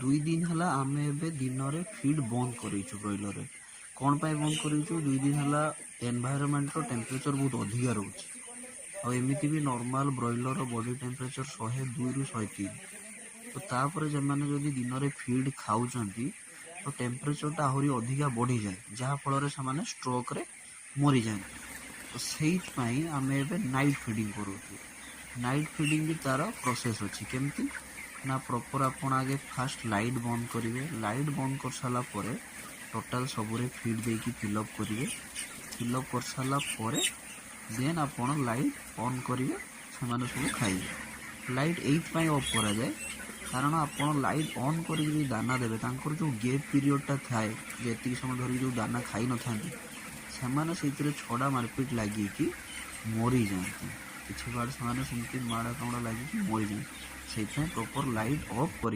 दुई दिन है आम दिन में फीड बंद करूँ ब्रॉयलर रे कौन पाई बंद करूँ दुई दिन है एनवायरमेंट टेम्परेचर बहुत अधिका रोचे एमती भी नॉर्मल ब्रॉयलर बॉडी टेम्परेचर 102 रु 103 तो तापर जब जदि दिन में फीड खाऊँ तो टेम्परेचरटा आहरी अधिका बढ़ी जाए जहाँफल से स्ट्रोक रे मरी जाए तो से आम नाइट फीडिंग करूँ नाइट फीडिंग भी तार प्रोसेस अच्छी केमती ना प्रॉपर आपण आगे फास्ट लाइट बंद करेंगे लाइट बंद कर सारा टोटाल सबुरे फीड देकी फिलअप करेंगे फिलअप कर सारा देन आपण लाइट ऑन करेंगे से सब खाइबे लाइट एइथपाई ऑफ करा जाए कारण आपण लाइट ऑन करके दाना देवे तांकर जो गैप पीरियडटा थाए जेतिक समय धरी जो दाना खाई न थांती सेमाने सेतिरे छड़ा मारपीट लगी कि मरी जाती किसी बार से माड़ा कामड़ा लगी मरी जाए से प्रॉपर लाइट ऑफ कर